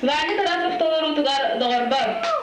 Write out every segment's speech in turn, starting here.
Vani tarafı toları doğurbar.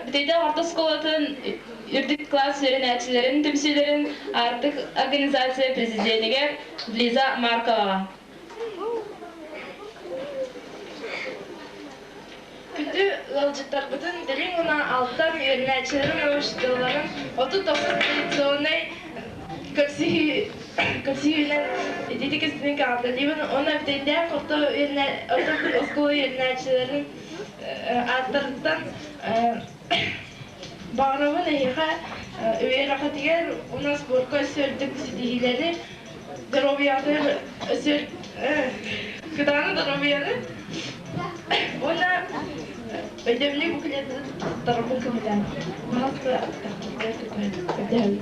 Biteyde orta skolatın ürdük klas öğrenicilerin, tümsülerin artık organizasyon prezidentine Liza Markova. Күнді ғалжыттарбытын ділін ғына алтан үйернәчілерін өштілерін 39 традиционный көксүйінен дедекестінің кағаталибін оны әптейден құрты осколы үйернәчілерін аттарыттан бағырауын әйіға үйер ақатығар оны спортқа сөйлдік сетігілері дробияны кыданы дробияны Ona ödevli bu kadar tarafın kapıdan. Bazı ödevli.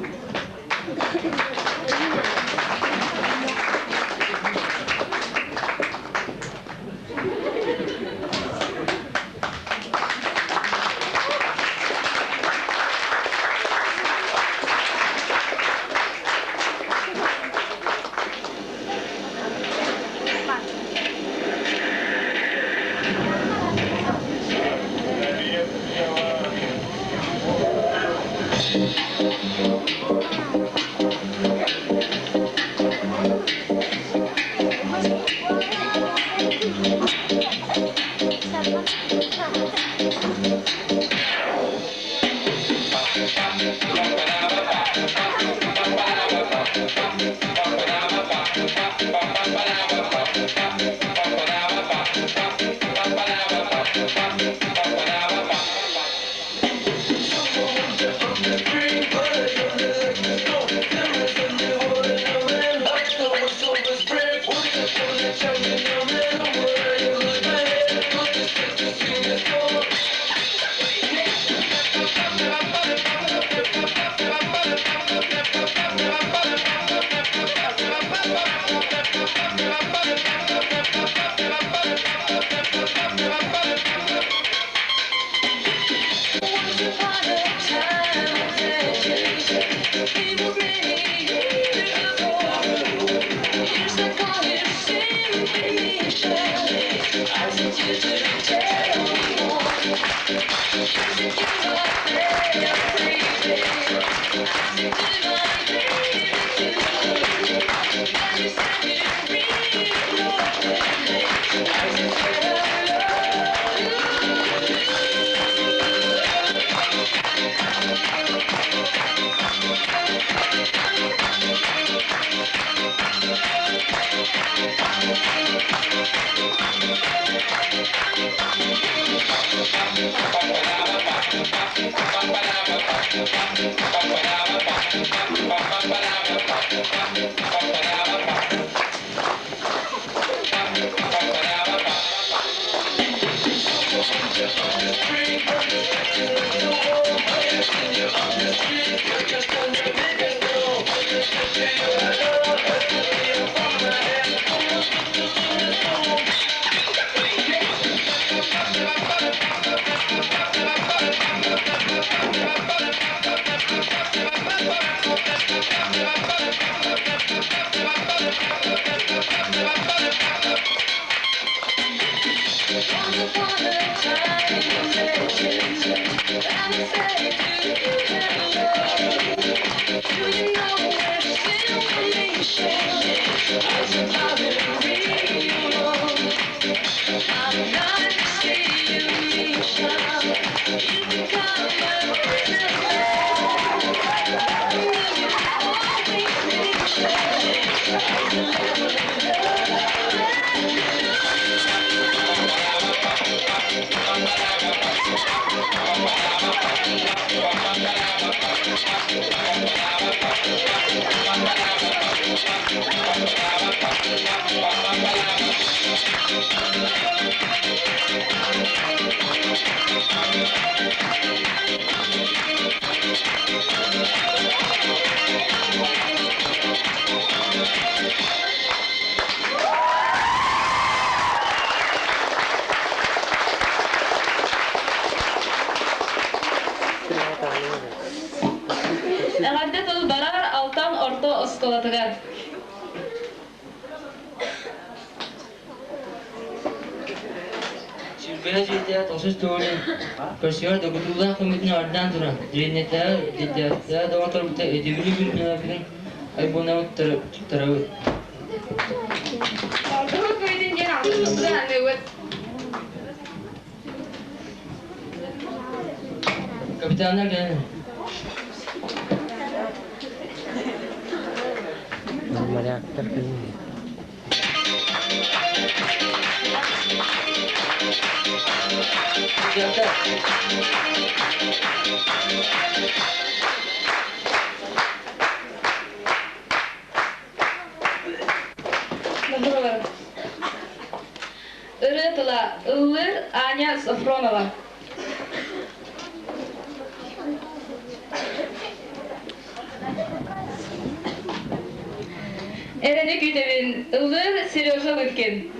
Әгәддәт ул барар алтан орта осколатыгар. Biraz yeter, tosuz tuğlu. Köşeyor da kutular komitini ardan duran. Cennetler, ciddiatlar, doğatarlıkta edebili bir günahının aybona tarafı. Aldığı koydun gene aldığı anne. Kapitanlar gelin. Normal aktör film. Yaptı. Numaralar. Irıtıla Иллыр Аня Сафронова. Erenek Üdevin Иллыр Сережа Лыткин.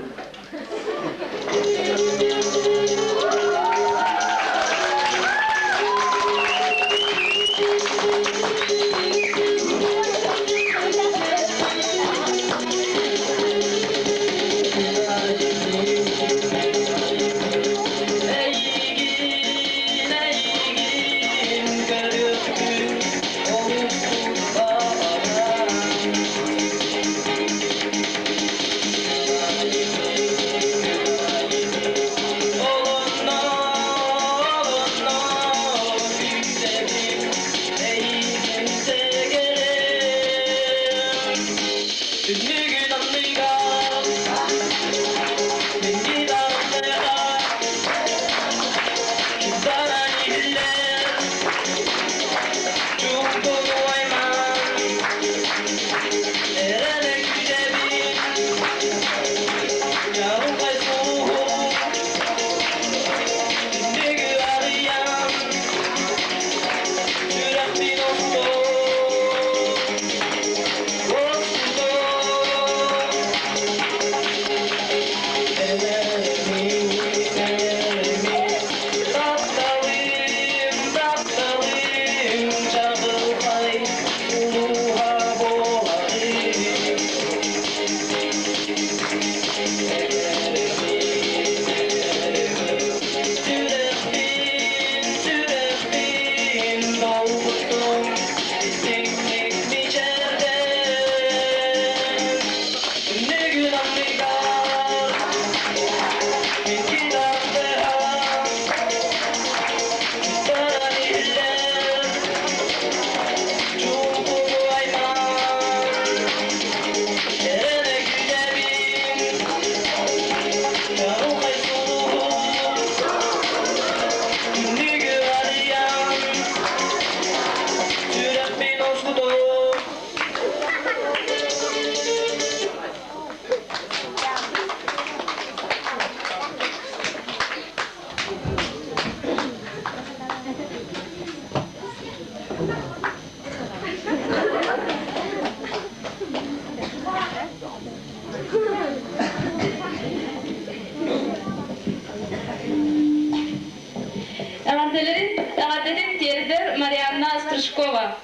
Ağadelerin diğeridir Marianna Strishkova.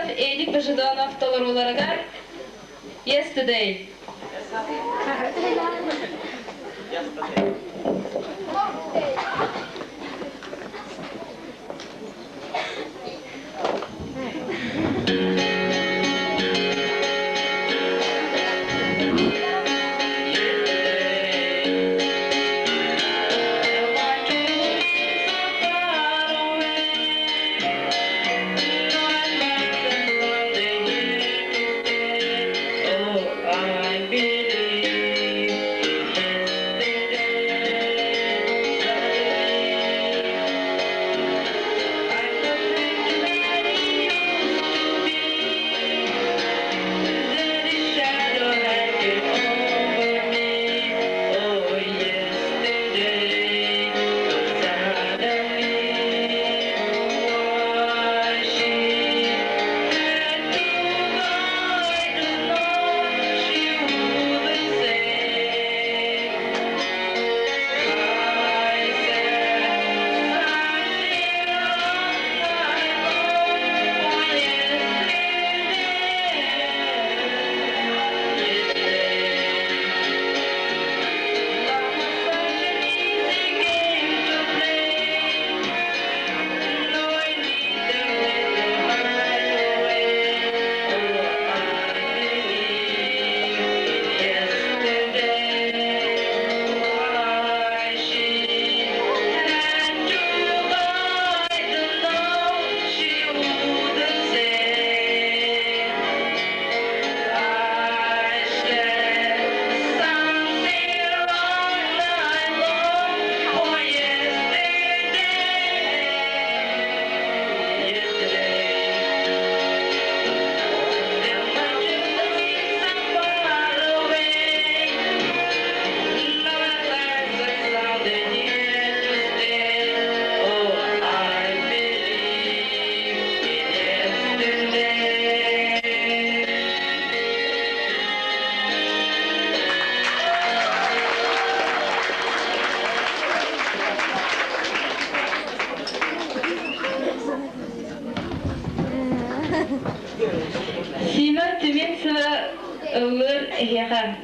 Edik Başıdan haftalar olarak Yesterday. Сима Тюменцева Ылыр Эхеха.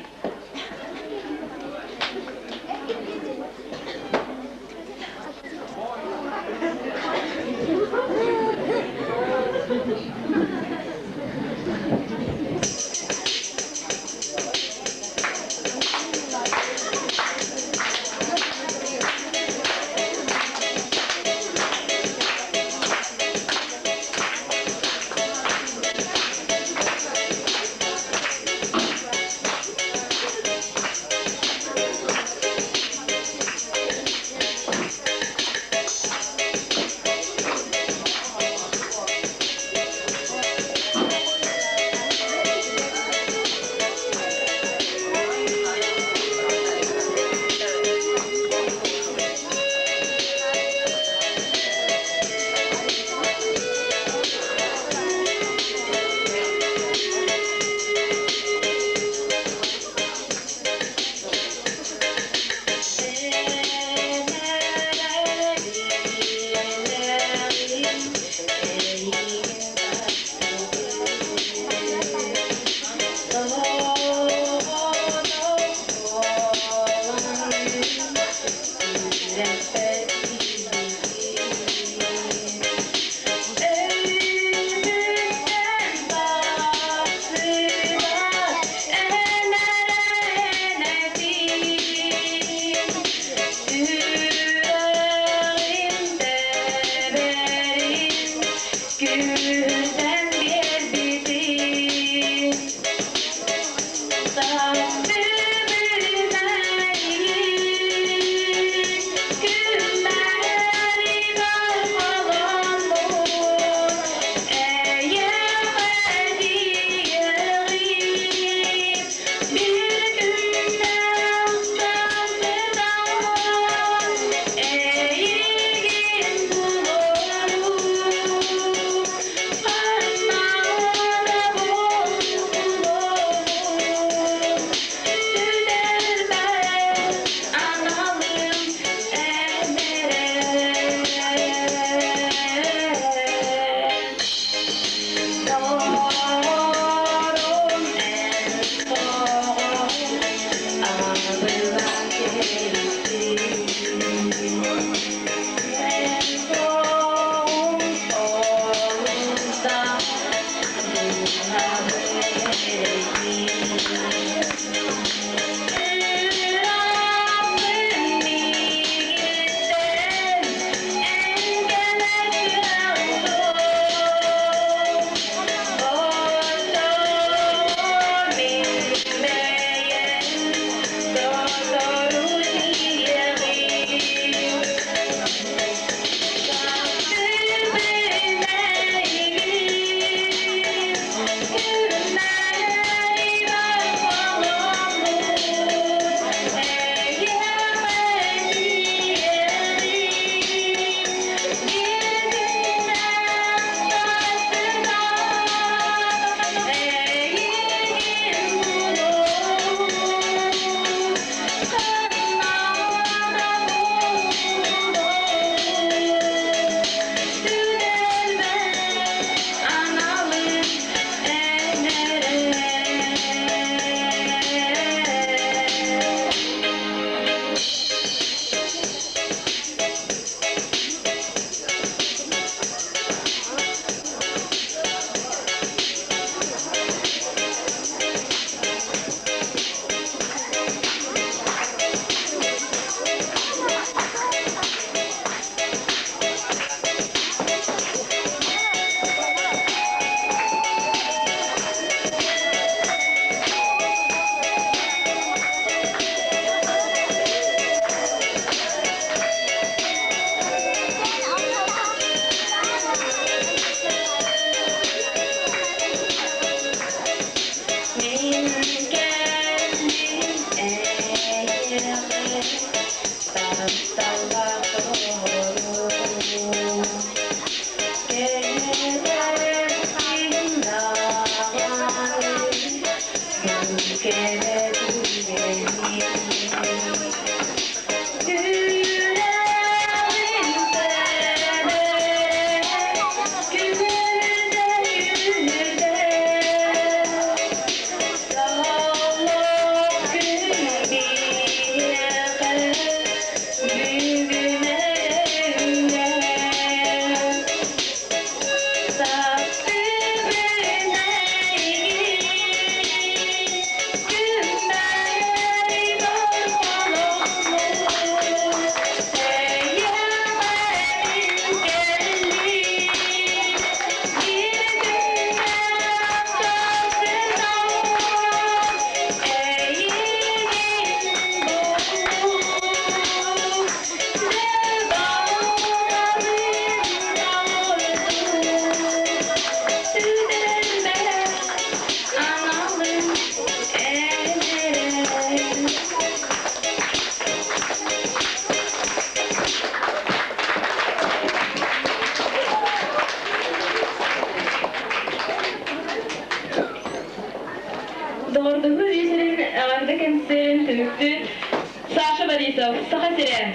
Doğurduğumuz yüzünün ağırda kendisinin tümüktü. Saşa Borisov, Saha Siren.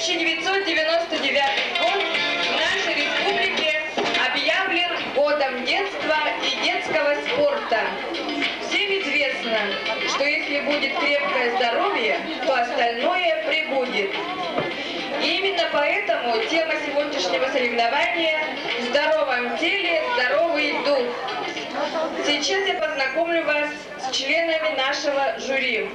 1999 год в нашей республике объявлен годом детства и детского спорта. Всем известно, что если будет крепкое здоровье, то остальное прибудет. И именно поэтому тема сегодняшнего соревнования «В здоровом теле здоровый дух». Сейчас я познакомлю вас с членами нашего жюри.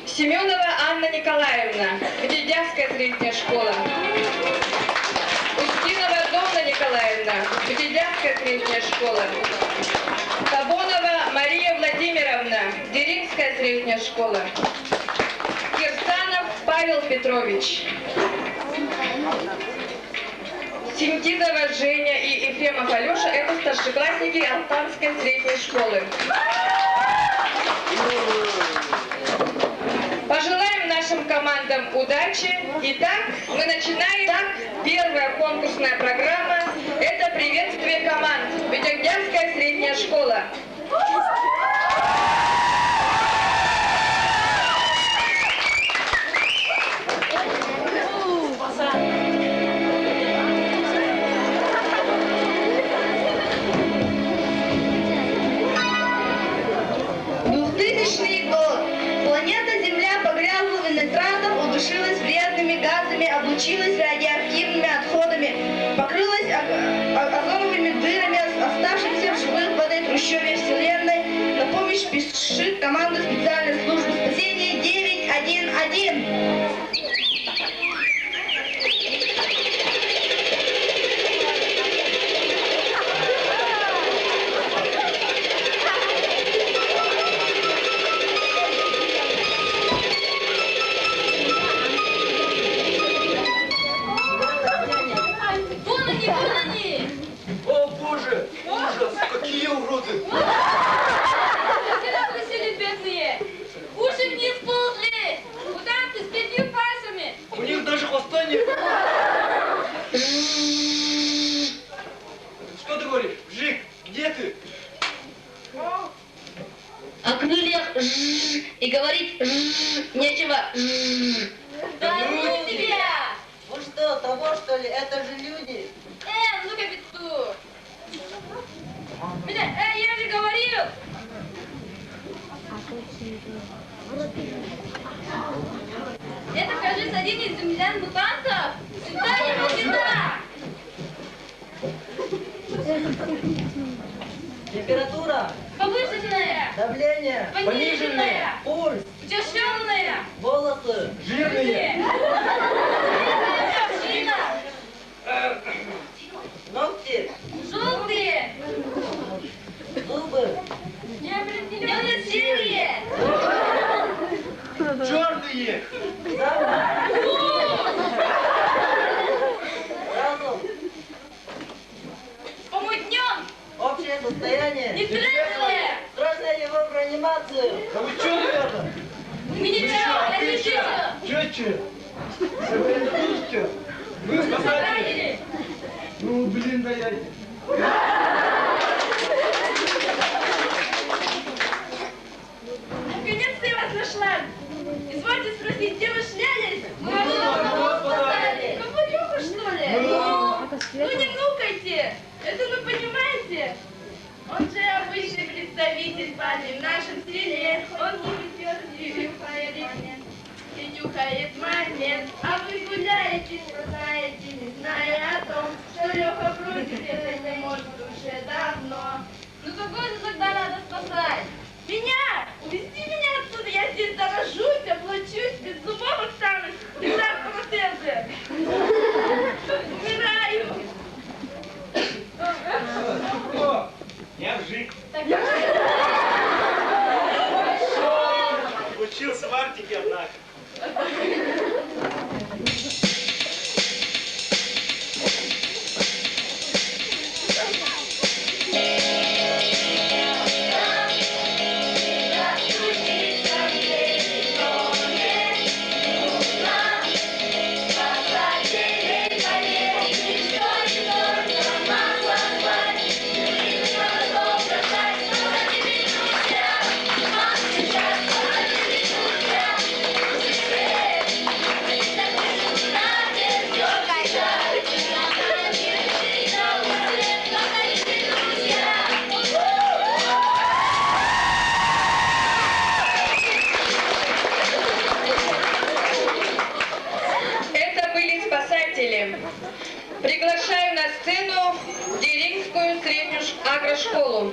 Семенова Анна Николаевна, Гдедявская средняя школа. Устинова Донна Николаевна, Гдедявская средняя школа. Табонова Мария Владимировна, Деринская средняя школа. Кирсанов Павел Петрович. Синтизова Женя и Ефремов Алеша – это старшеклассники Алтанской средней школы. Пожелаем нашим командам удачи. Итак, мы начинаем. Первая конкурсная программа – это приветствие команд. Витягдявская средняя школа. Удушилась вредными газами, облучилась радиоактивными отходами, покрылась озоновыми дырами, оставшимся в живых в этой трущобе вселенной. На помощь спешит команда специальной службы спасения 911. Что ты говоришь? Жик, где ты? О крыльях и говорить нечего. Да ну тебя! Вы что, того что ли? Это же люди. Ну-ка, петух! Я же говорил! Это, кажется, один из землян-мутантов! Сюда не сюда! Температура, Повышенная! давление, Пониженная! пульс, Учащенная! волосы, Жирные. Шина! ногти, Желтые! зубы, Темно-серые! Черные. разум, Помутнен! общее состояние, Нейтральное! срочная его в реанимацию. Да вы что, ребята? Минерал! Разрешите! Че? Слышите? Вы спасатели? Спасатели! Ну, блин, да я... Наконец-то я вас нашла! Извольте спросить, где вы шлялись? Мы вас давно спасали. Кобылюка, что ли? Ну не нукайте! Это вы понимаете? Он же обычный представитель парень в нашем селе. Он не ведет, не нюхает момент, не нюхает момент. А вы гуляете, страдаете, не зная о том, что Леха против это не может уже давно. Ну какой же тогда надо спасать? Меня! Увезти меня отсюда! Я здесь заражусь, облачусь, без зубов останусь, без рабского сердца. Умираю! О, я Жик. Учился в Арктике, однако. мероприятели. Приглашаю на сцену Деринскую среднюю агрошколу.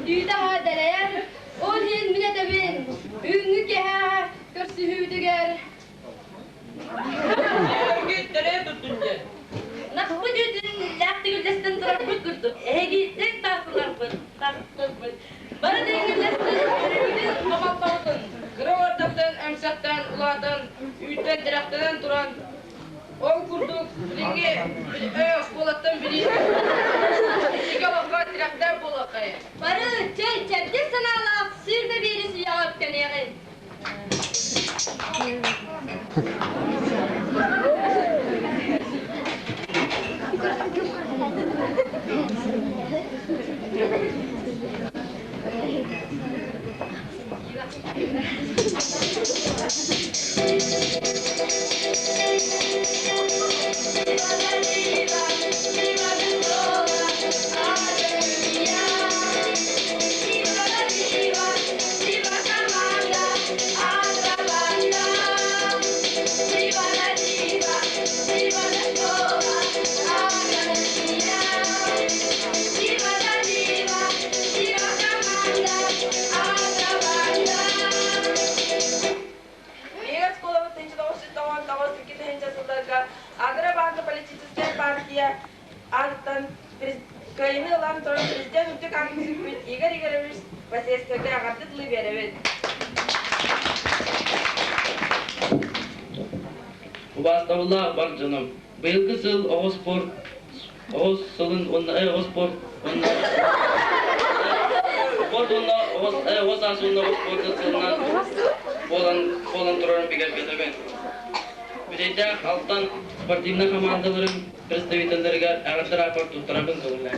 Yüde hadeleyen, ol yel minedebin, ünlü keha, körsü hüdüger. Gittere tutunca. Nakbu cüdün, laktı güldesten tarafı kurdu. Gittin takılarpın, takılarpın. Bana dengillesin, gülün kamaklarpın. Kıravartaktan, emsaktan, ulardan, üytten direkten duran. Ol kurduk, bilinge, polattan bilin. İki vakit direkten polakaya. Barı, çay, çepti sana laf, sürde birisi yağıp keneye. Политическая партия Кайны Лан Торон президент Утек Игорь Игоревич Васильевский Агартит Либеревич. Убастаула бар жаным. Быйылгы сыл Оғыз сылын Оғыз спорт Оғыз асуында Оғыз спорты сылынан болан тұрарын бігер бетіген. Бидейді халықтан спортивна командаларын представительдерге ағырды рапорт тұттырабын көлілер.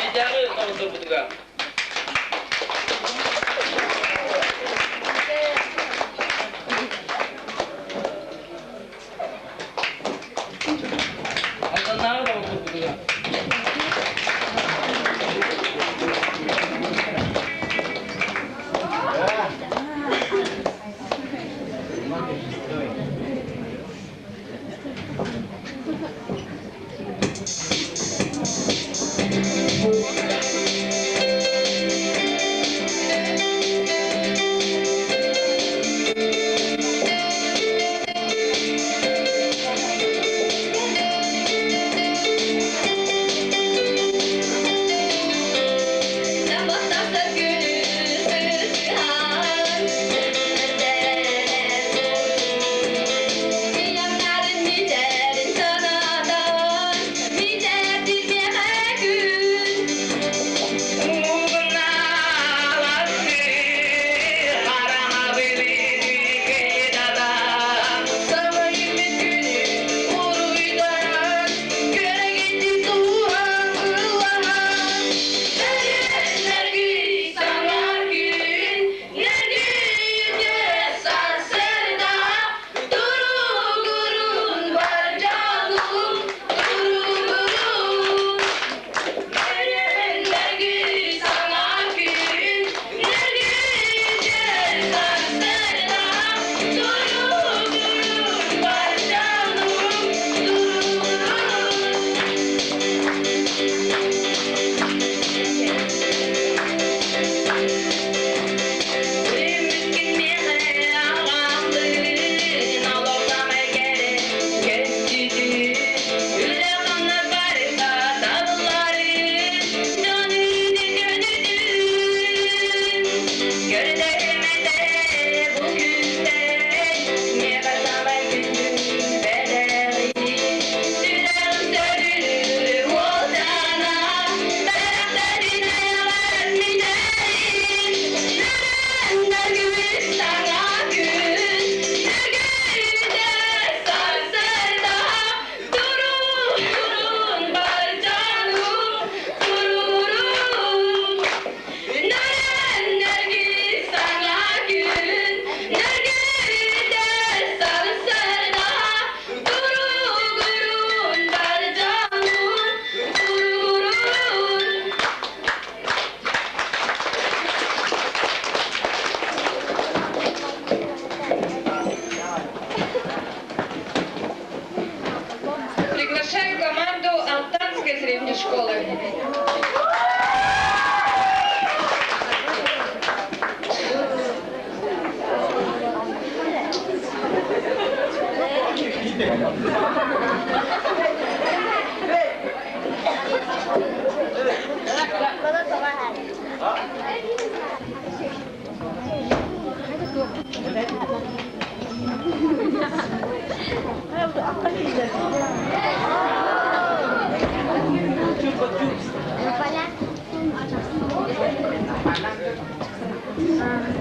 Бидейді тауызыр бұдыға.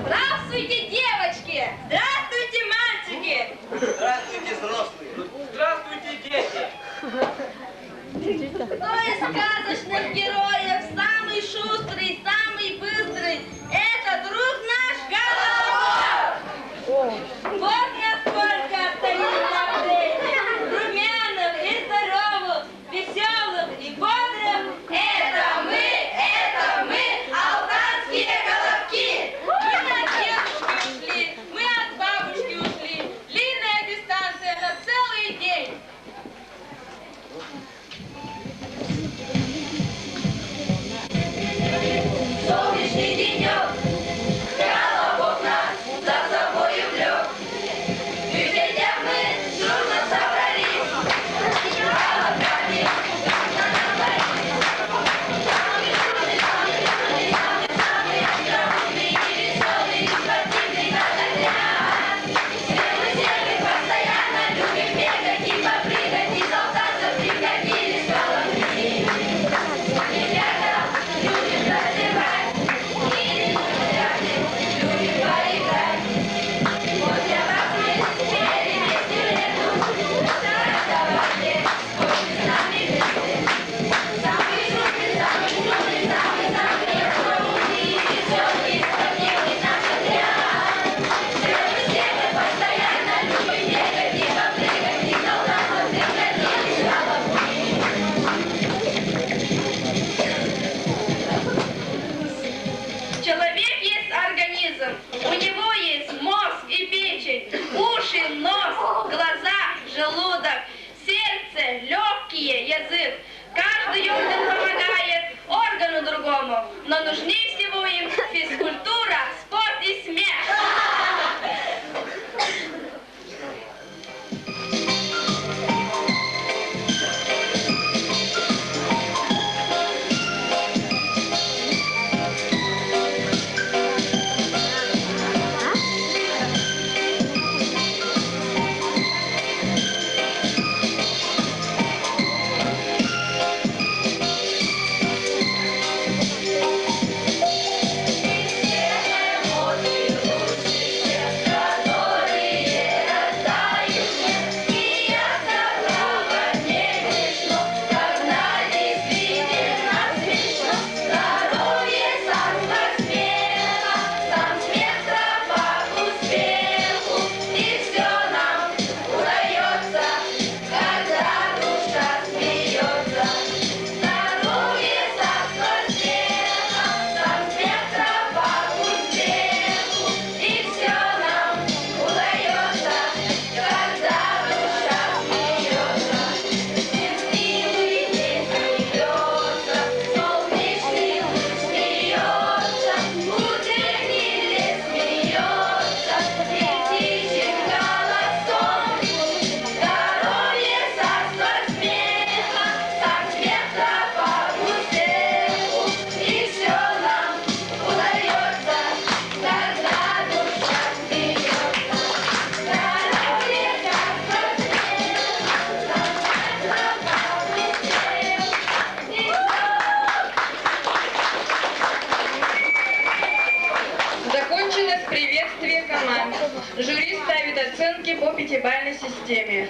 Здравствуйте, девочки! Здравствуйте, мальчики! Здравствуйте, взрослые! Здравствуйте, дети! Кто из сказочных героев самый шустрый, самый быстрый? Это друг наш желудок, сердце, легкие, язык. Каждый орган помогает органу другому, но нужнее всего им физкультура, спорт и смех. Закончилось приветствие команд. Жюри ставит оценки по пятибалльной системе.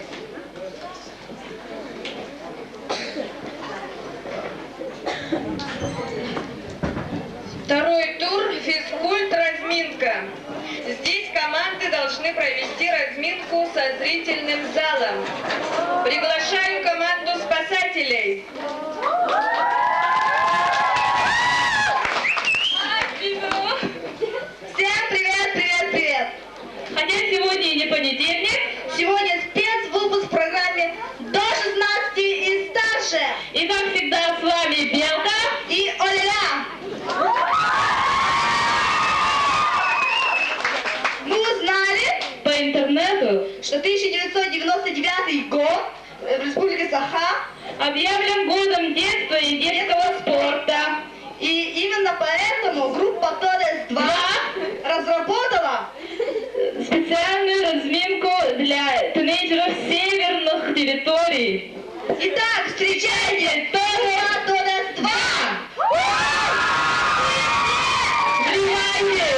Второй тур – физкульт-разминка. Здесь команды должны провести разминку со зрительным залом. Приглашаю команду спасателей. Всем привет, привет, привет! Хотя сегодня и не понедельник, Сегодня спецвыпуск в программе «До 16 и старше» и как всегда с вами Белка. и Оля. Мы узнали, По интернету что 1999 год в Республике Саха, объявлен годом детства и детского спорта. и именно поэтому группа ТОДЕС-2 разработала Специальную разминку для тинейджеров северных территорий. Итак, встречайте ТОДЕС-2! Внимание!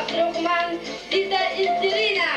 Абдрахман Зита Истерина.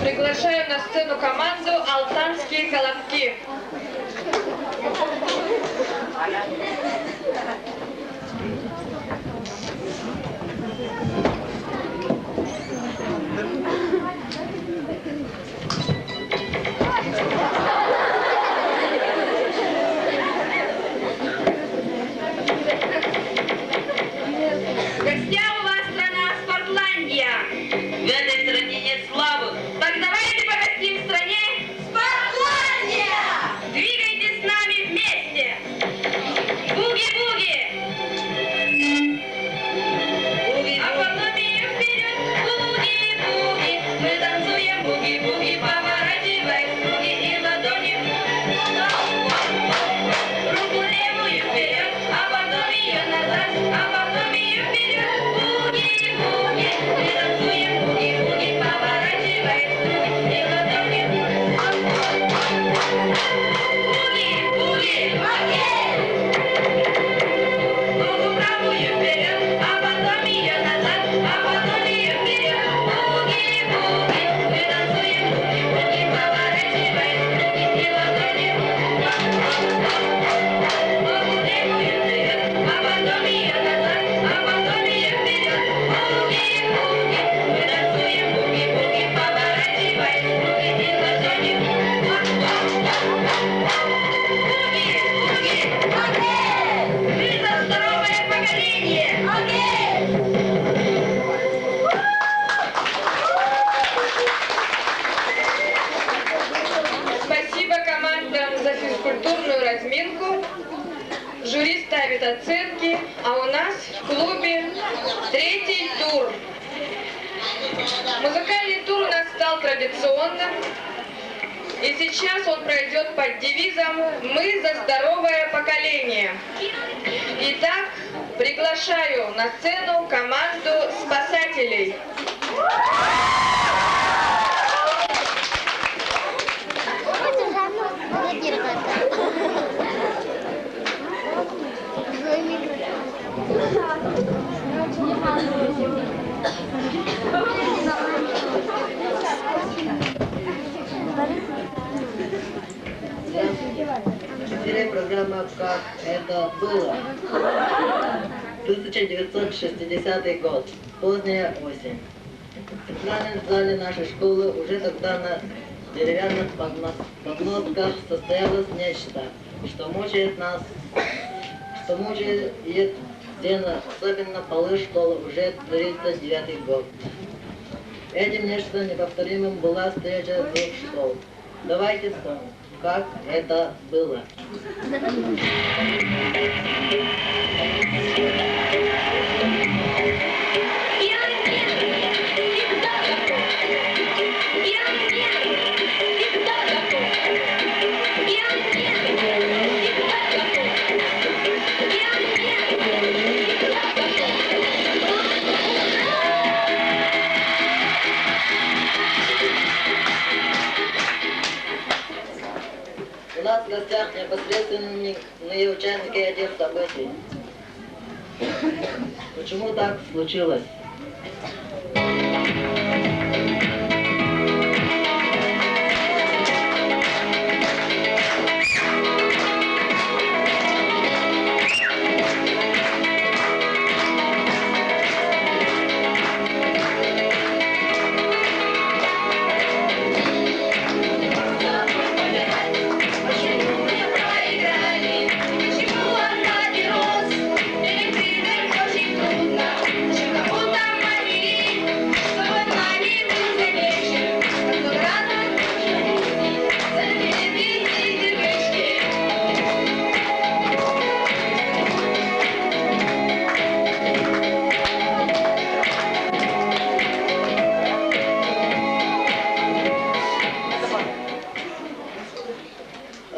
Приглашаю на сцену команду «Алтанские колобки». В гостях у вас страна Спортландия. В этой стране нет славы. Так давайте погостим в стране Спортландия! Двигайтесь с нами вместе! Буги-буги! А потом и вперед! Буги-буги! Мы танцуем буги-буги, поворачивая круги и ладони. Руку левую вперед, а потом ее назад, а потом ее вперед! Буги-буги! Мы танцуем буги-буги, поворачивая круги и ладони. Буги-буги! Ногу правую вперед, а потом ее назад, а потом ее вперед. Буги-буги! Мы танцуем буги-буги. оценки, а у нас в клубе третий тур. Музыкальный тур у нас стал традиционным, и сейчас он пройдет под девизом «Мы за здоровое поколение». Итак, приглашаю на сцену команду спасателей. Теперь программа «Как это было». 1960 год. Поздняя осень. В центральном зале нашей школы уже тогда на деревянных подносках состоялось нечто, что мучает стены, особенно полы школы уже 39 год. Этим нечто неповторимым была встреча двух школ. Давайте вспомним, как это было. У нас в гостях непосредственные участники этих событий. Почему так случилось?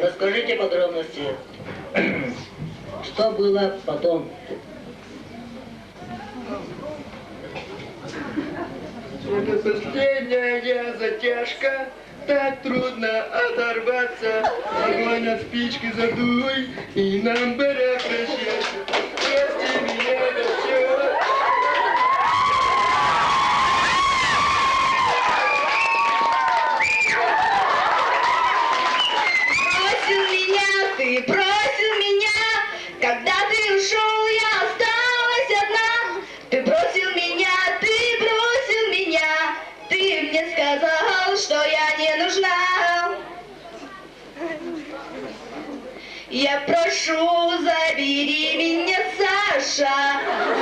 Расскажите подробности, что было потом? Это последняя затяжка, так трудно оторваться. Огонь от спички задуй, и нам пора прощаться. Прости меня за все. Ты бросил меня, когда ты ушел, я осталась одна. Ты бросил меня, ты мне сказал, что я не нужна. Я прошу, забери меня, Саша,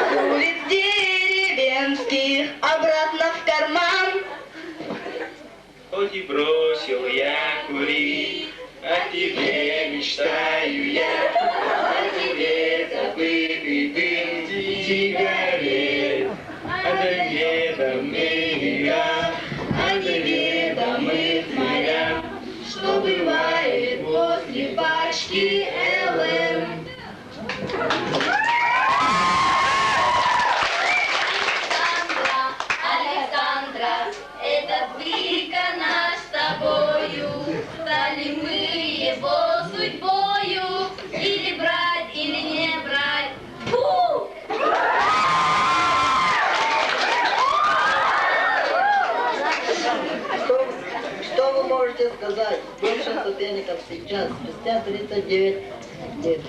с улиц деревенских обратно в карман. Хоть и бросил я курить, о тебе мечтаю я, о тебе забытый дым сигарет, о неведомых мирах, о неведомых морях, что бывает после пачки ЛМ. Александра, этот блика наш с тобою, стали мы его судьбою, или брать, или не брать. Фу! Что вы можете сказать бывшим соперникам сейчас, спустя 39 лет?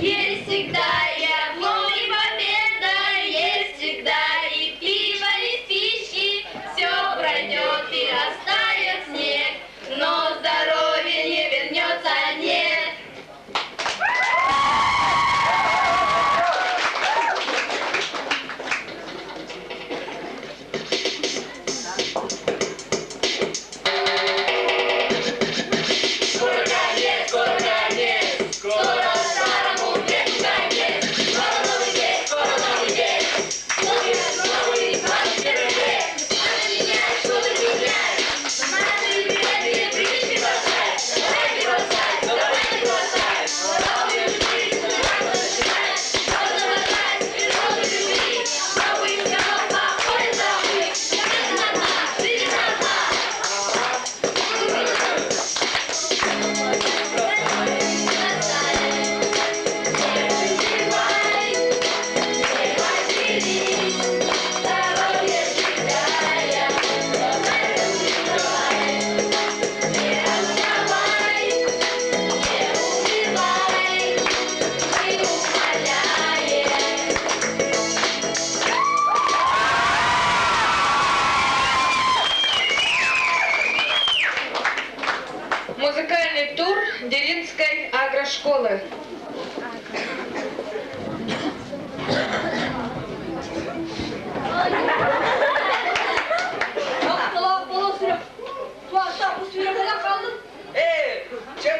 Есть всегда и одно, и победа, есть всегда и пиво, и спички, все пройдет и растает снег, но здоровье не вернется, нет. Сколько лет, сколько школы.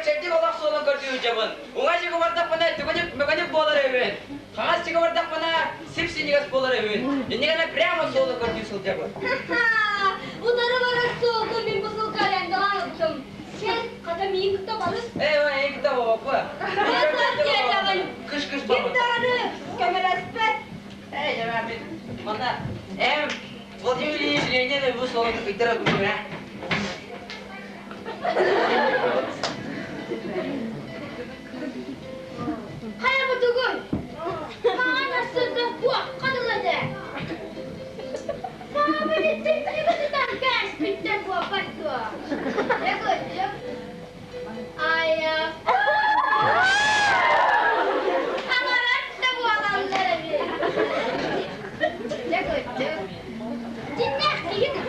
Çekti olak soğuk gördüğü cebin. Ona çıkı vardak bana tükacık bolar evin. Kağız çıkı vardak bana sipsinigas bolar evin. Yine prямо soğuk gördüğü sol cebin. Bunları bana soğuklu bir buzul kalende aldım. Sen kadar iyi kıta barış. Eyvah iyi kitap baba bu. Kış baba. Kimdarı? Kamerası pet. Hey ya ben bana Vladimir Ilyich Lenin de bu soğuk bitir bu ya. Hayır bu tugun. Bana sırda bu kadınladı. Bana beni tıktı kızıdan gers bitti bu patlı. Ne koyacağım? Ay ya. Hamarat da bu adamlara bir. Ne koyacağım? Dinle iyi mi?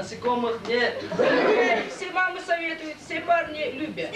насекомых нет. Все мамы советуют, все парни любят.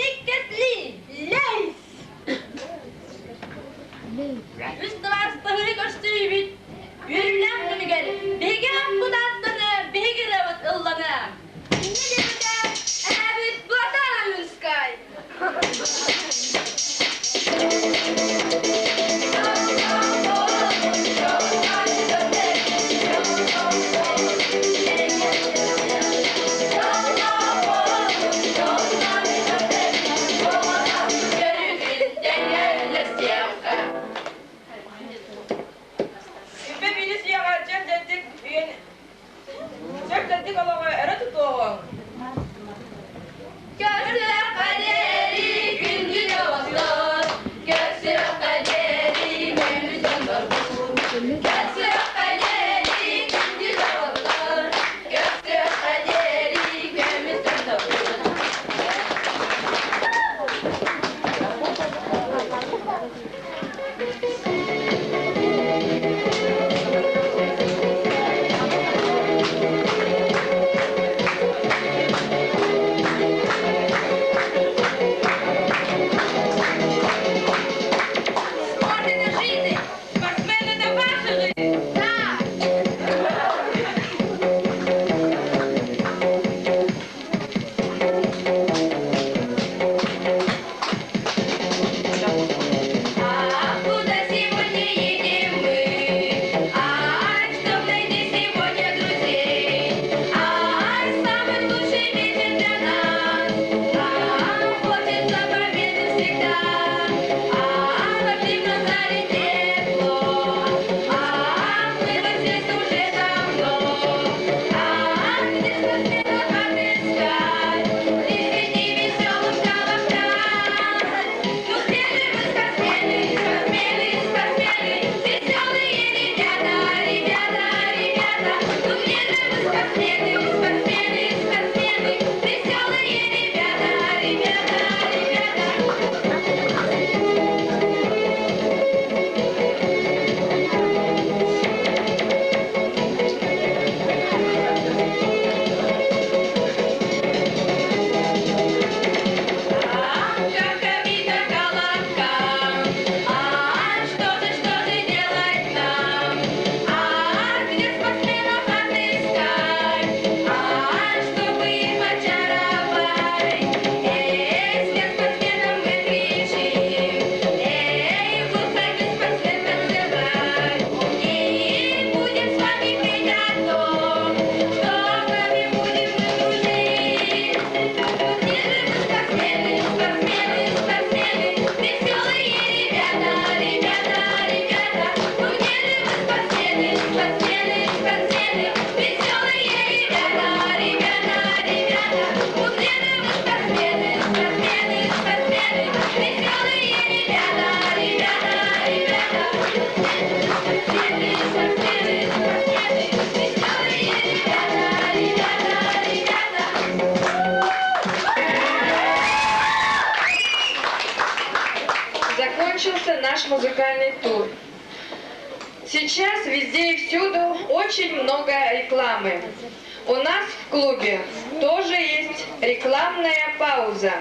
Закончился наш музыкальный тур. Сейчас везде и всюду очень много рекламы. У нас в клубе тоже есть рекламная пауза.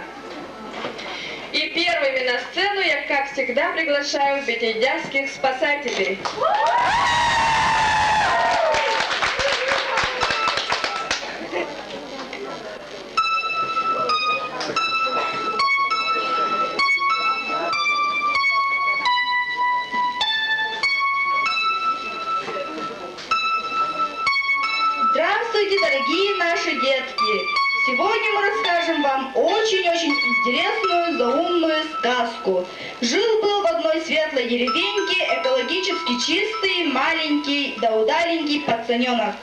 И первыми на сцену я, как всегда, приглашаю бетельдянских спасателей. Здравствуйте, дорогие наши детки! Сегодня мы расскажем вам очень-очень интересную, заумную сказку. Жил-был в одной светлой деревеньке экологически чистый, маленький, да удаленький пацаненок.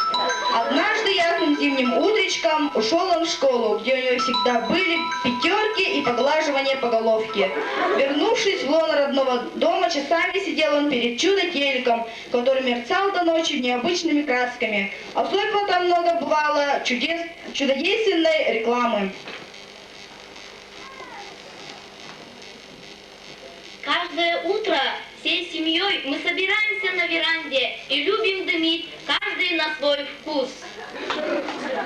Однажды ясным зимним утречком ушел он в школу, где у него всегда были пятерки и поглаживание по головке. Вернувшись в лоно родного дома, часами сидел он перед чудо-телеком, который мерцал до ночи необычными красками. Особенно там много бывало чудодейственной рекламы. Каждое утро всей семьей мы собираемся на веранде и любим дымить, каждый на свой вкус.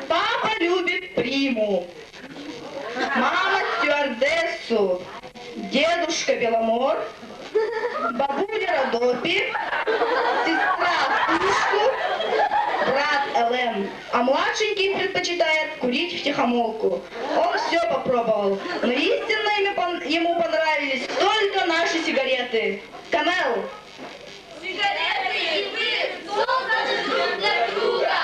Папа любит приму. Мама стюардессу. Дедушка Беломор. Бабуля Родопи. Сестра Пушку. Брат ЛМ. А младшенький предпочитает курить втихомолку. Он все попробовал. Но истинно ему понравились только наши сигареты. Камел. Сигареты и вы созданы друг для друга.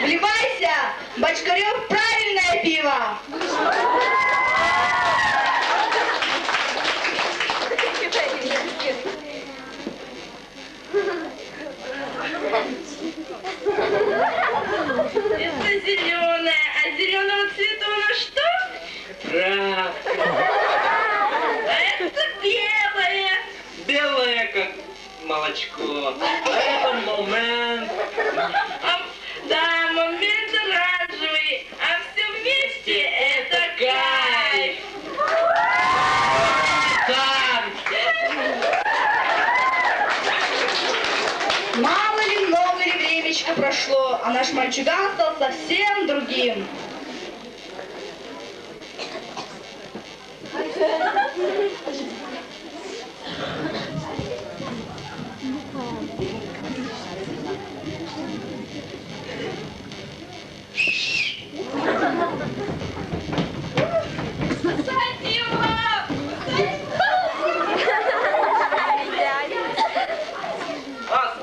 Вливайся! Бочкарев правильное пиво! Это зеленое, а зеленого цвета у нас что? Травка. А это белое. Белое, как молочко. А это момент. Да, момент оранжевый, а все вместе это кайф. Мало ли, много ли времечко прошло, а наш мальчуган стал совсем другим.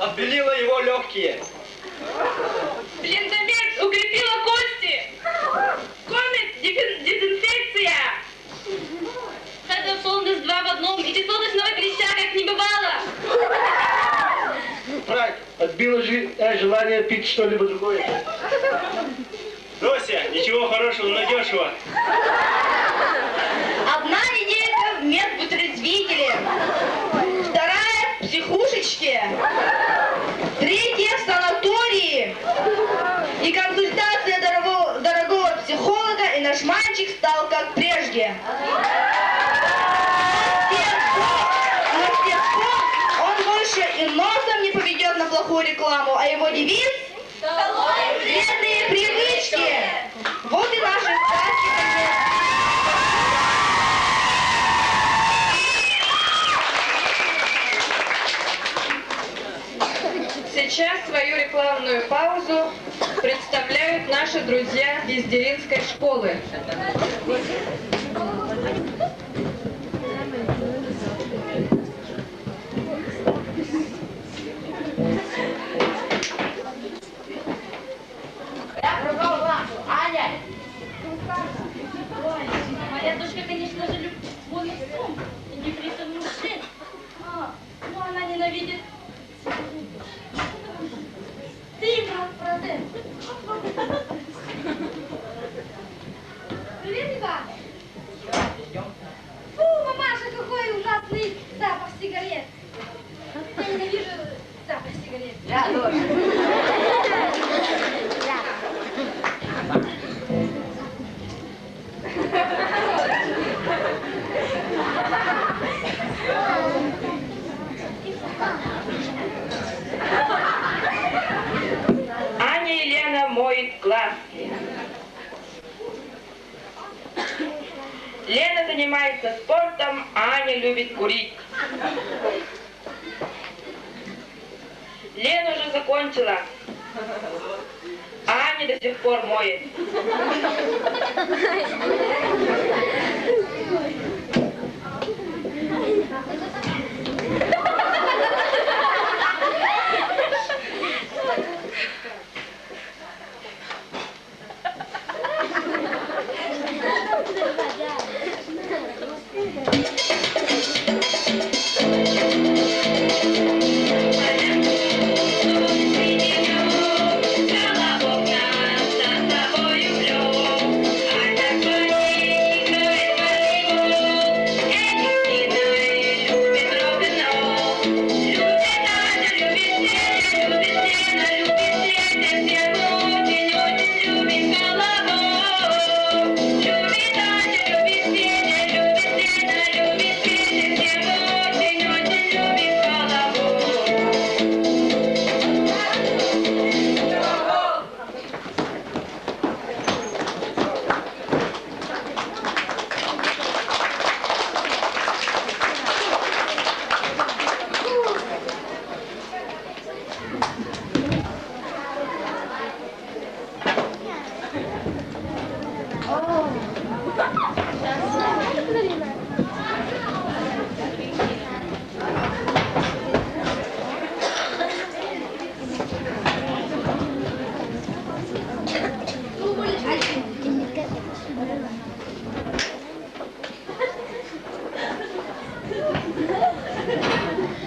Обелила его легкие. Блиндомет укрепила кости. Комет дезинфекция. Это солнце два в одном, и солнечного клеща как не бывало. Фрак, отбило желание пить что-либо другое. Дося, ничего хорошего, но дешево. Одна неделька в медвытрезвителе, вторая в психушечке, третья в санатории и консультация дорогого психолога, и наш мальчик стал как прежде. На всех он больше и носом не поведет на плохую рекламу, а его девиз — вредные привычки. Вот и наши сказки. Сейчас свою рекламную паузу представляют наши друзья из Деринской школы. Аня! Моя дочка, конечно же, любит сум и нефритовую шерсть. Но она ненавидит ты, процент. Привет, Иван. Фу, мамаша, какой ужасный запах сигарет. Я ненавижу запах сигарет. Я тоже. Аня и Лена моют глазки. Лена занимается спортом, а Аня любит курить. Лена уже закончила А Аня до сих пор моет.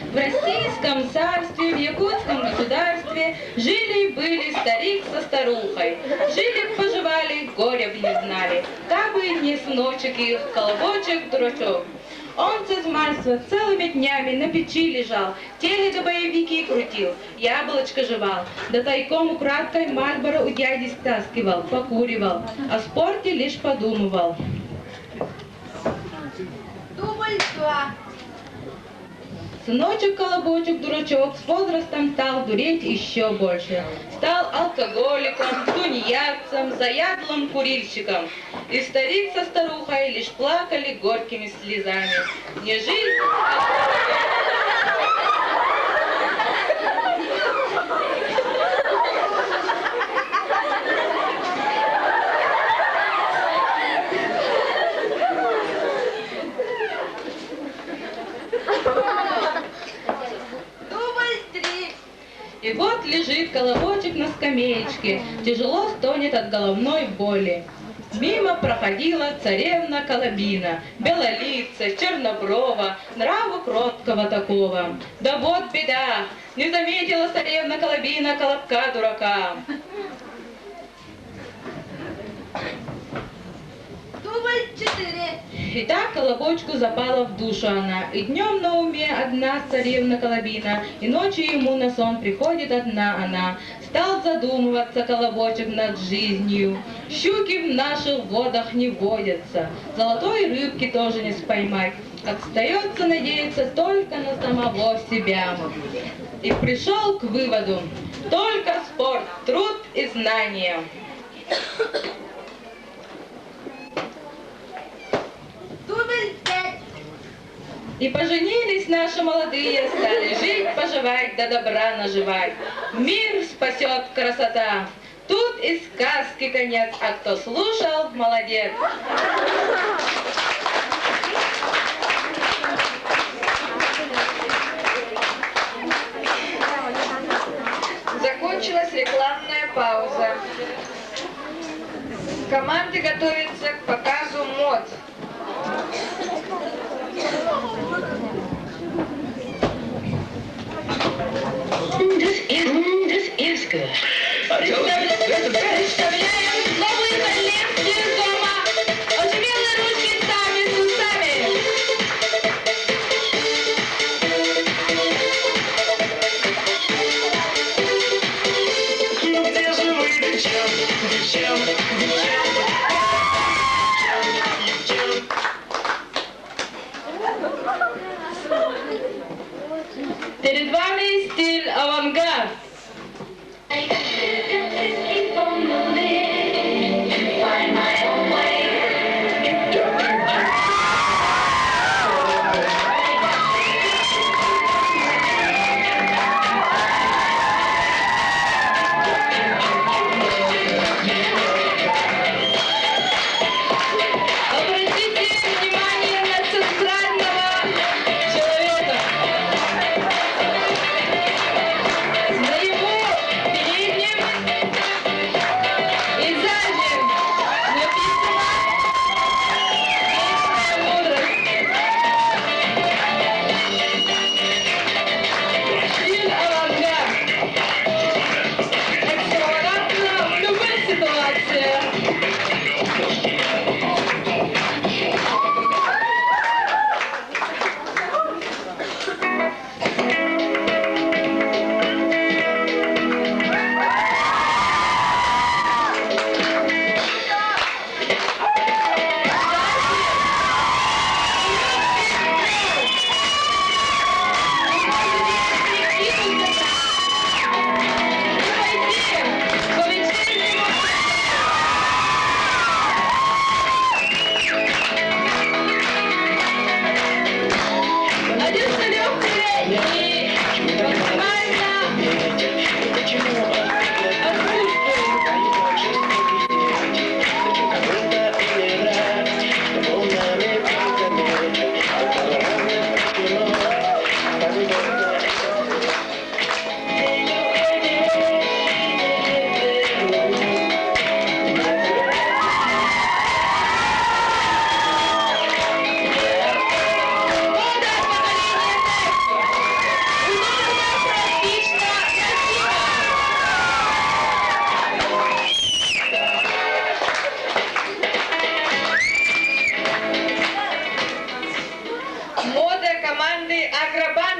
В Российском царстве, в Якутском государстве жили-были старик со старухой. Жили-поживали, горя б не знали, кабы не сыночек их, колобочек-дурачок. Он с измальства целыми днями на печи лежал, телего-боевики крутил, яблочко жевал, да тайком украдкой Мальборо у дяди стаскивал, покуривал, о спорте лишь подумывал. Дубль 2. Сыночек-колобочек-дурачок с возрастом стал дуреть еще больше. Стал алкоголиком, тунеядцем, заядлым курильщиком. И старик со старухой лишь плакали горькими слезами. Не жизнь, И вот лежит колобочек на скамеечке, тяжело стонет от головной боли. Мимо проходила царевна Колобина, белолицая, черноброва, нраву кроткого такого. Да вот беда, не заметила царевна Колобина колобка-дурака. Дубль 4. И так колобочку запала в душу она, и днем на уме одна царевна Колобина, и ночью ему на сон приходит одна она. Стал задумываться колобочек над жизнью. Щуки в наших водах не водятся, золотой рыбки тоже не споймать. Остается надеяться только на самого себя. И пришел к выводу: только спорт, труд и знания. Дубль 5. И поженились наши молодые, стали жить, поживать, да добра наживать. Мир спасет красота. Тут и сказки конец, а кто слушал, молодец. Закончилась рекламная пауза. Команды готовятся к показу мод. Представляем новую коллекцию дома. Очумелые ручки сами с усами. Где же вы, девчонки? Перед вами стиль авангард.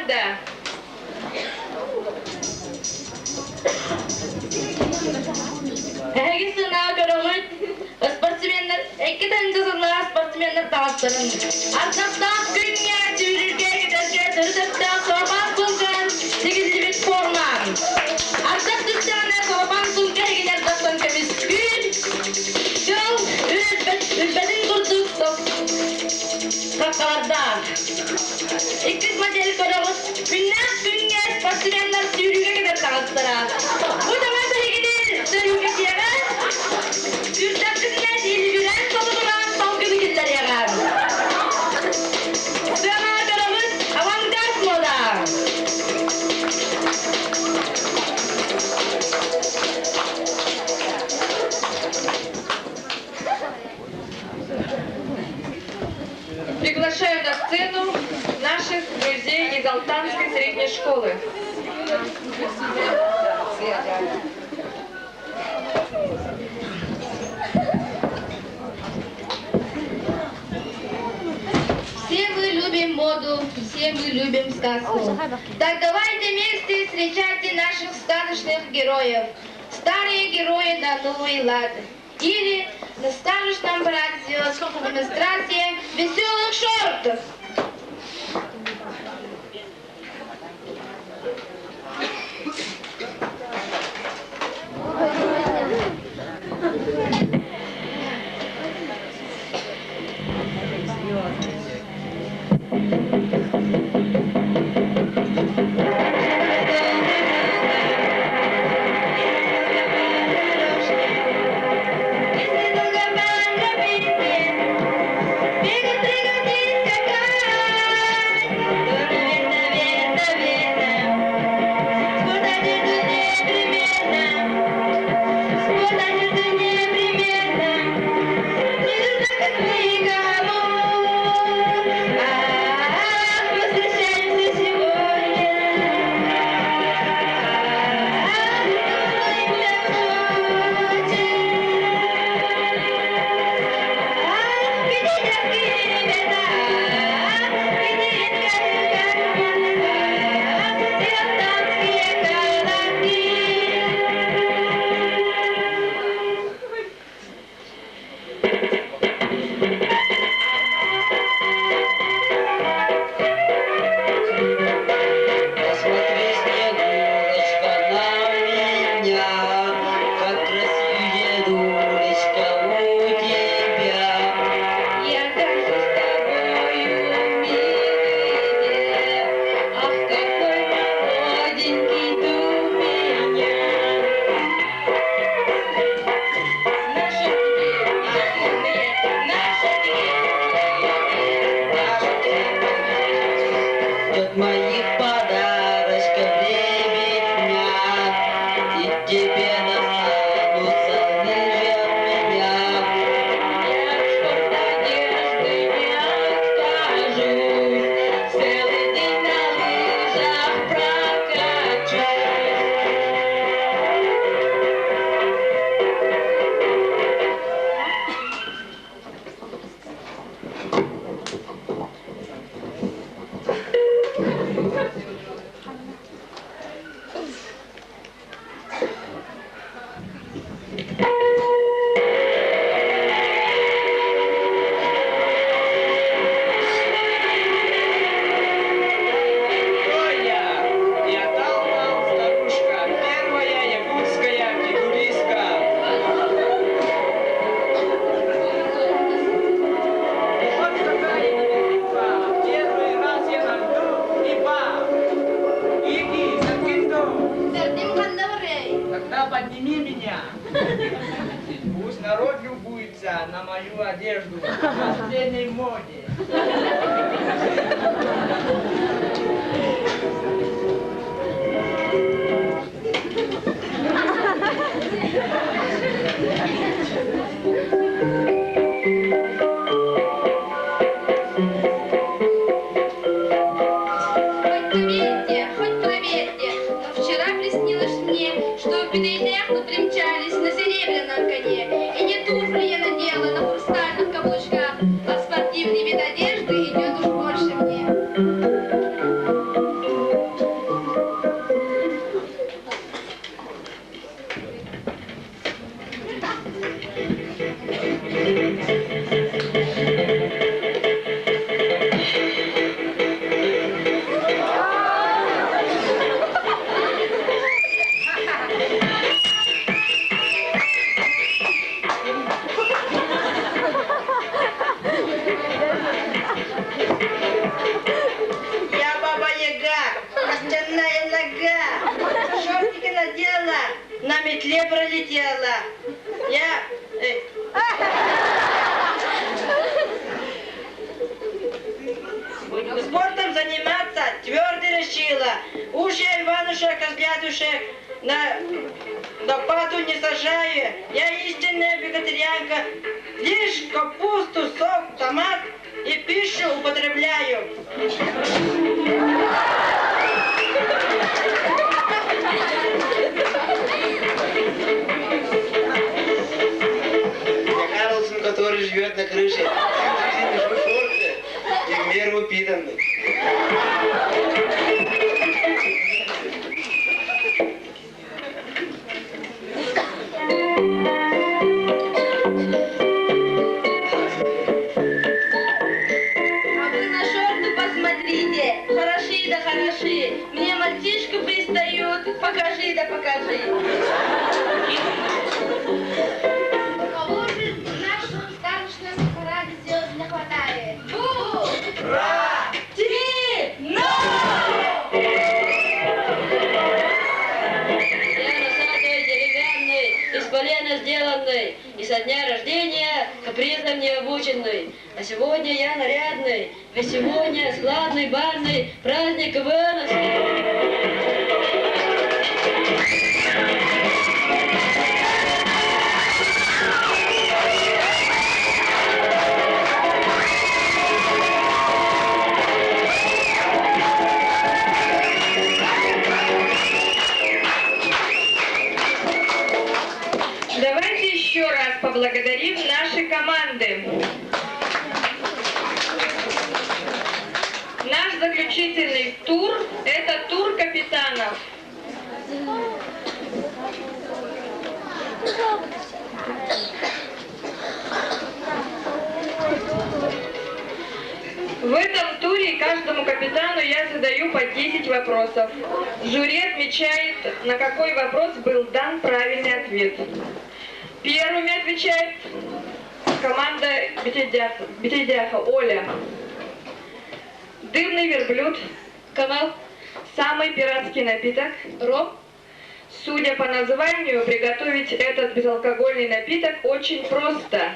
команда. Herkese görümüt, sportsmenler, iki tane sınıf sportsmenler dağıtırın. Atlaktan dünya çevirirken giderken dırdıktan sorban sunkan, 8 forman. Atlak düstane sorban sunkan gider dastan kemiz gün. Yıl, ülbetin kurduk sokaklarda. İkiz model görümüt, dünya sportsmenler çevirirken gider dağıtırın. Bu zaman da gider, sürüyü diyeler. Yurttaşlıklar ilgilen toplanan son günü gider yarar. Sığınarlarımız avantgard moda. Приглашаю на сцену наших друзей из Алтанской средней школы. Все мы любим моду, все мы любим сказку. Так давайте вместе встречайте наших сказочных героев. Старые герои на новый лад. Или на сказочном радио демонстрация веселых шортов. На мою одежду в последней моде. Хоть поверьте, но вчера приснилось мне, что в Бедейнях мы примчались на серебряном коне. И не туфли я надела на хрустальных каблучках, а спортивный вид одежды идет уж больше мне. Костяная нога. Шортики надела, на метле пролетела. Спортом заниматься твердо решила. Уж я Иванушек, козлятушек, на лопату не сажаю. Я истинная вегетарианка. Лишь капусту, сок, томат и пищу употребляю. Карлсон, который живет на крыше, ношу шорты и в меру упитанный. Хороши да хороши, мне мальчишку пристают, покажи да покажи. Кого же в нашем сказочном параде сделать не хватает? Я носатой, деревянный, из полена сделанный, и со дня рождения капризом не обученный. А сегодня я нарядный, ведь сегодня складный, бальный праздник Ивановский. Давайте еще раз поблагодарим наши команды. Наш заключительный тур – это тур капитанов. В этом туре каждому капитану я задаю по 10 вопросов. Жюри отмечает, на какой вопрос был дан правильный ответ. Первыми отвечает команда Бетельдяха Оля. Дымный верблюд. Канал. Самый пиратский напиток. Ром. Судя по названию, приготовить этот безалкогольный напиток очень просто.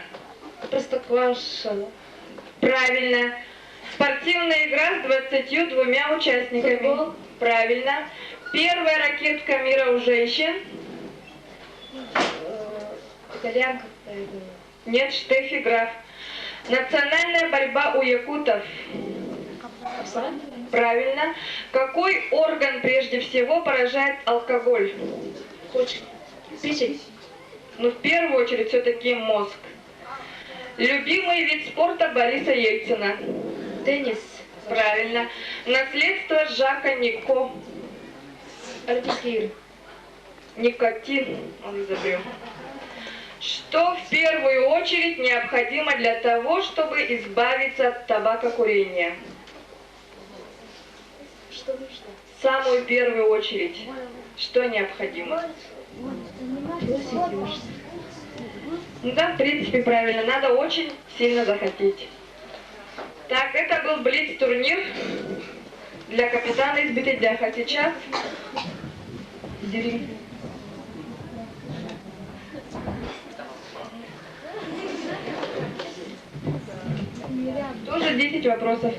Простоквашино. Правильно. Спортивная игра с 22 участниками. Футбол. Правильно. Первая ракетка мира у женщин. Итальянка. Нет, Штеффи Граф. Национальная борьба у якутов. Правильно. Какой орган прежде всего поражает алкоголь? Печень. Ну, в первую очередь, все-таки мозг. Любимый вид спорта Бориса Ельцина. Теннис. Правильно. Наследство Жака Нико. Олимпийские игры. Никотин он изобрел. Что в первую очередь необходимо для того, чтобы избавиться от табакокурения? Что? В самую первую очередь. Что необходимо? Ну да, в принципе, правильно. Надо очень сильно захотеть. Так, это был блиц-турнир для капитана из Бетельдяха. Сейчас тоже 10 вопросов.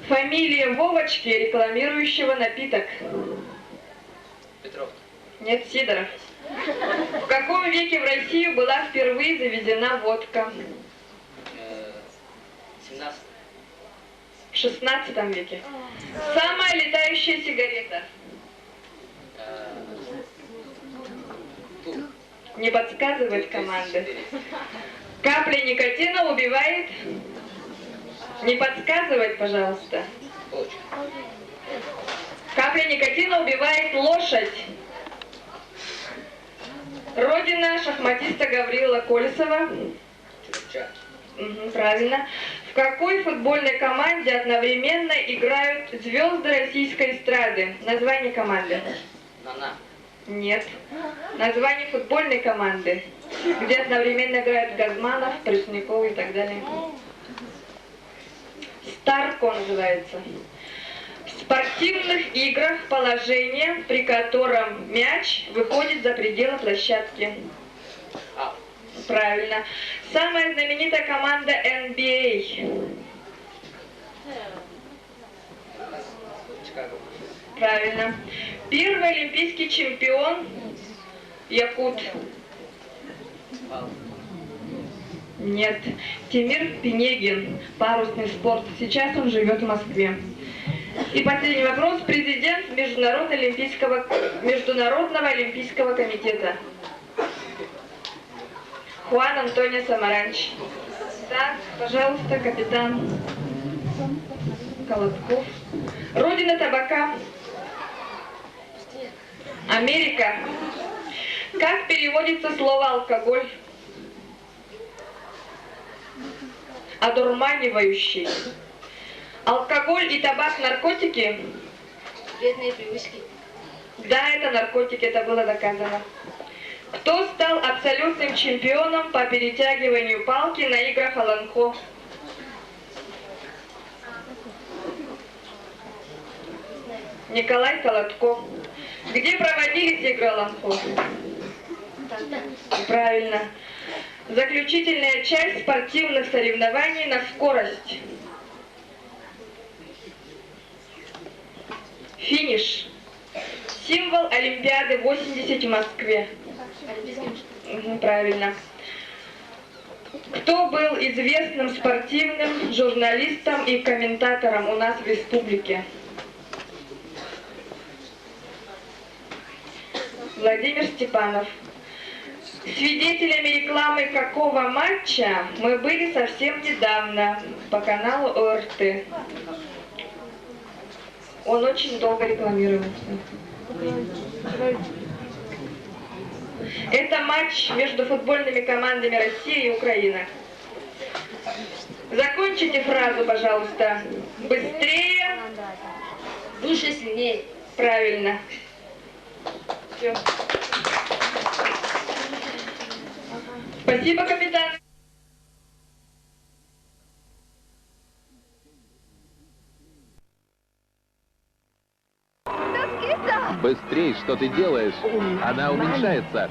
Фамилия Вовочки, рекламирующего напиток. Петров. Нет, Сидоров. В каком веке в Россию была впервые завезена водка? 17. В 16 веке. Самая летающая сигарета. Не подсказывает команды. Капля никотина убивает. Не подсказывать, пожалуйста. Капля никотина убивает лошадь. Родина шахматиста Гаврила Колесова. Правильно. В какой футбольной команде одновременно играют звезды российской эстрады? Название команды. Нет. Название футбольной команды, где одновременно играют Газманов, Пресняков и так далее. Старко называется. спортивных играх положение, при котором мяч выходит за пределы площадки? Правильно. Самая знаменитая команда NBA. Правильно. Первый олимпийский чемпион якут. Нет. Тимир Пенегин. Парусный спорт. Сейчас он живет в Москве. И последний вопрос. Президент Международного олимпийского комитета. Хуан Антонио Самаранч. Так, пожалуйста, капитан Колотков. Родина табака. Америка. Как переводится слово алкоголь? Одурманивающий. Алкоголь и табак наркотики? Вредные привычки. Да, это наркотики, это было доказано. Кто стал абсолютным чемпионом по перетягиванию палки на играх Аланхо? Николай Колотков. Где проводились игры Аланхо? Правильно. Заключительная часть спортивных соревнований на скорость. Финиш. Символ Олимпиады 80 в Москве. Правильно. Кто был известным спортивным журналистом и комментатором у нас в республике? Владимир Степанов. Свидетелями рекламы какого матча мы были совсем недавно по каналу ОРТ. Он очень долго рекламировался. Это матч между футбольными командами России и Украины. Закончите фразу, пожалуйста. Быстрее. Выше, сильнее. Правильно. Все. Спасибо, капитан. Быстрей, что ты делаешь? Она уменьшается.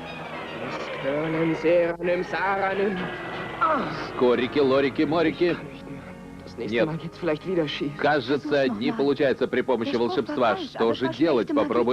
Скорики, лорики, морики. Нет. Кажется, не получается при помощи волшебства. Что же делать? Попробуй.